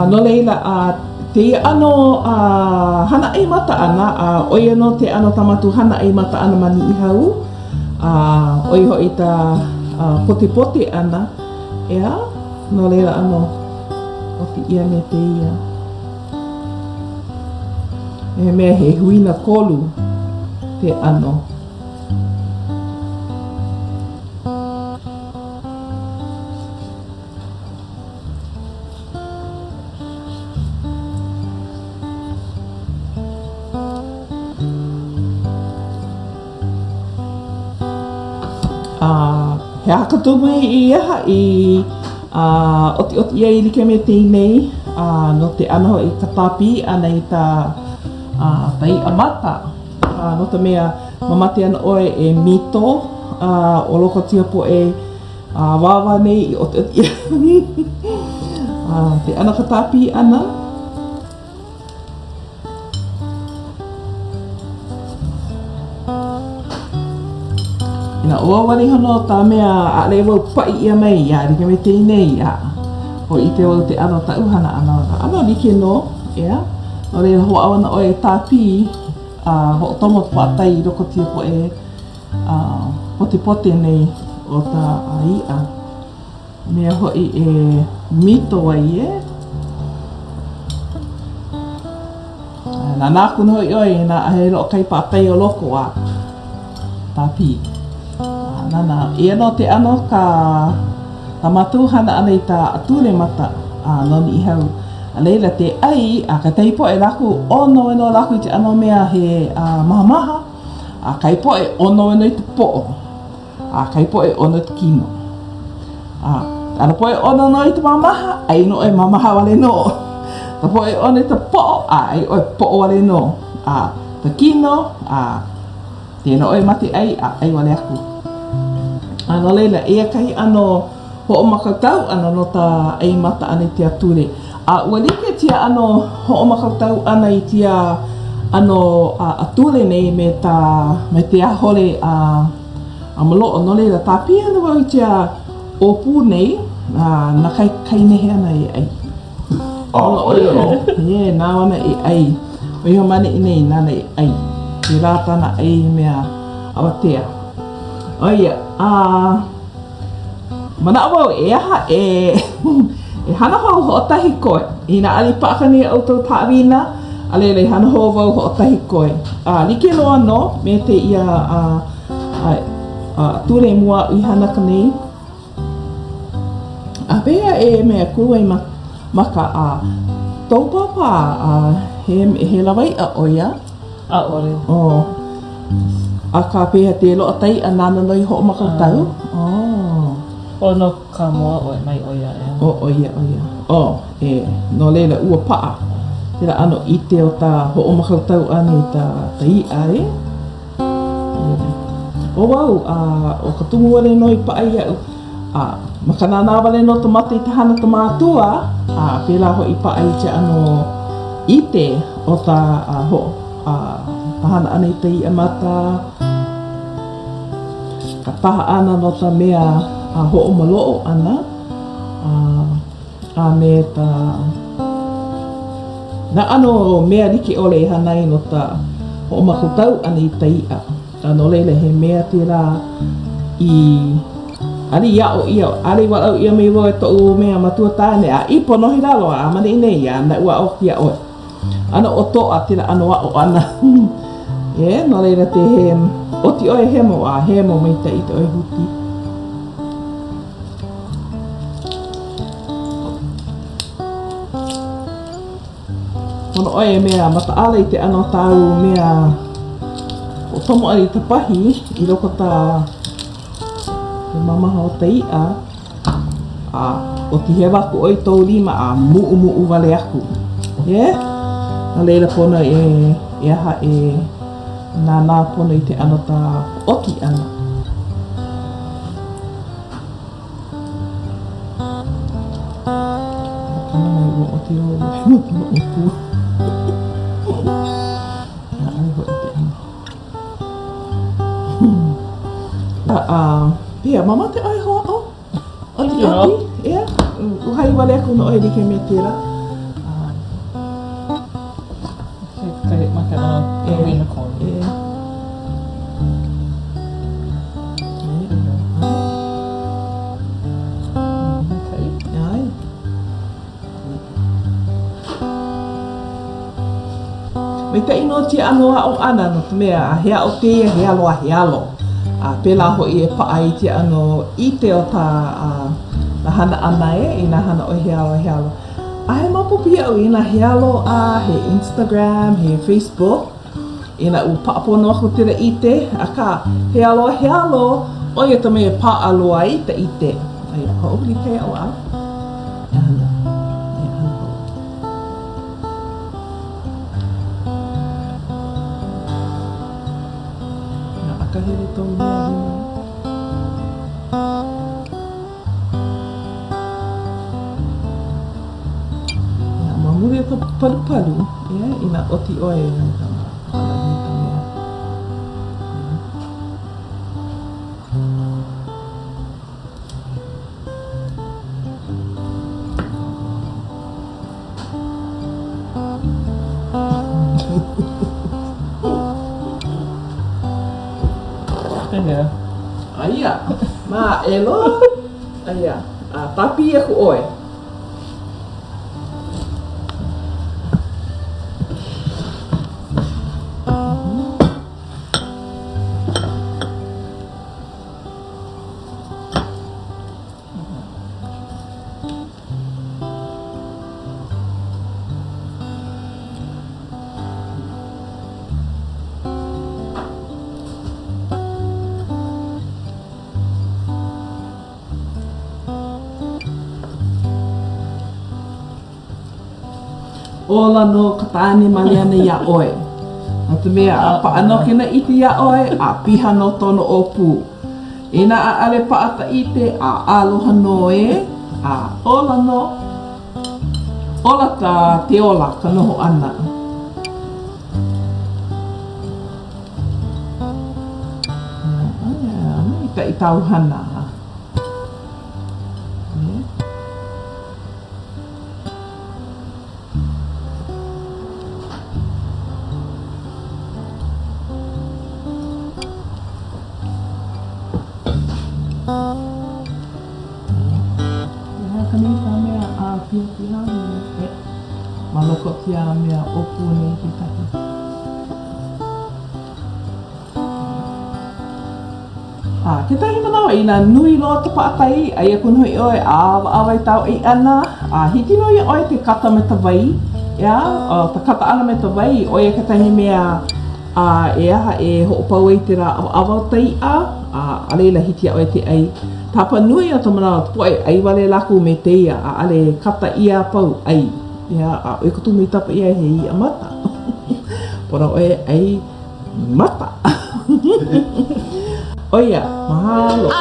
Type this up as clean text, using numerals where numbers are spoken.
no leila te ano hana ai mata ana oia no te ano tamatu hana ai mata ana mani I hau oi ho ita pote ana ea no leila ano o te ia me te ia e mea he huina kolu te ano he hakatuma I aha I oti ia I like me teinei no te ano I katapi ana I ta tai amata no te mea mamate ana oe e mito o loko tia po e wawa nei I oti ia te ana katapi ana Ina ua wari hono tā mea ale wau pai ia mai ia like me teinei ia o I te wau te ano tauhana ana like no ia o reira hoa awana oe tāpi ho tomo whātai I loko tia po e pote nei o tā ia mea hoi e mito ai nā nāku no hoi oe nā he ro'o kai pātai o loko a tāpi nana ia no te ano ka matu hana ana I tā ature mata noni I hau leila te ai ka teipo e laku ono no laku I te ano mea he mahamaha kai po e ono no I te po'o kai po e ono te kino ana po e ono no I te mahamaha ai no e mahamaha wale no ta po e ono I te po'o ai o e po'o wale no te kino te no e mati ai wale aku no leila ia kai ano ho'o makatau ana no ta ai mata ana I te ature ua like tia ano ho'o makatau ana I tia ano ature nei me te ahole amalo'o no leila tāpia ana wau I tia opu nei na kai nehe ana I ai oia no nā wana I ai oiho mane I nei nana I ai te rātana ai mea awatea oia mana wau e aha e hana hou ho'otahi koe ina ali pa'akani autou ta'awina alele hana hou wau ho'otahi koe like loa no me te ia ture mua I hana kanei pea e mea kuru ai maka tau papa he lawai oia ore ka pea te loa tai nana noi ho'o makatau ono ka moa oe mai oia oia no leila ua pa'a tira ano I te o tā ho'o makatau ana I tā ia o wau o ka tumu wale no I pa'a iau makanana wale no tamata I te hana tamātua pēla ho I pa'a I te ano ite o tā ho'o tahana ana I te ia mata ka paha ana no ta mea ho'o malo'o ana me ta na ano mea like ole hanai no ta ho'o makutau ana I ta ia no leila he mea tira I ali ia'o ia ali wa'au ia me woe to'u mea matua tāne I ponohi lalo mane I nei na ua o kia oe ana o to'a tira ano a'o ana no leila te he oti oe hemo hemo mai ta I te oe huti Ono oe mea mataala I te ano tau mea o tomo ari te pahi I loko ta te mamaha o te ia o ti hewa ku oi tau lima mu'u wale aku na leila pono e aha nā pono I te ano ta oki ana kana mai ua oti o opu pia mama te ai ho o te api uhai wale aku no oe like me tira Ke ono wina koni. Okay. Ai. Me te ino ti aloha o ana no te mea a hea o te he alo a he alo. A pela ho i e paa i te ano i te o ta na hana ana i na hana o he alo. A he mapupi au i na he alo a he Instagram, he Facebook. I na u paapono ako tira i te. A ka he alo o i te mea paa alo ai te i te. Ai, ho'opili kei au au. E hana. E hana ho. Na akahere tō mea rima. Ia, mamuri o tō palupalu. Ia, i na oti oe na tama. Ala ni tā mea. Pena. Aia, ma elo. Aia, tapi aku oe. Ola no katani mali ana ia oe. No te mea, a paano kina iti ia oe, a piha no tono o pū. Ina a ale paata ite, a aloha no e, a ola no. Ola ta te ola ka noho ana. Mai ka i tauhana. Kanita mea a pia me maloko tia mea opu nei ki tahi. Ke tahi manawa i nā nui loa te paatai, ai a kunuhi oe awai tau i ana, hiti no i oe te kata me ta vai, te kata ana me ta vai, oe ke tahi mea e aha e ho'opau ai te rā awau tai a leila hiti a oe te ai. Tapa nui o ta manawa te poe, ai wale laku me te ia, a ale kata ia pau ai. A oe kutu me tapa ia he i a mata. Pora oe ai mata. Oia, mahalo.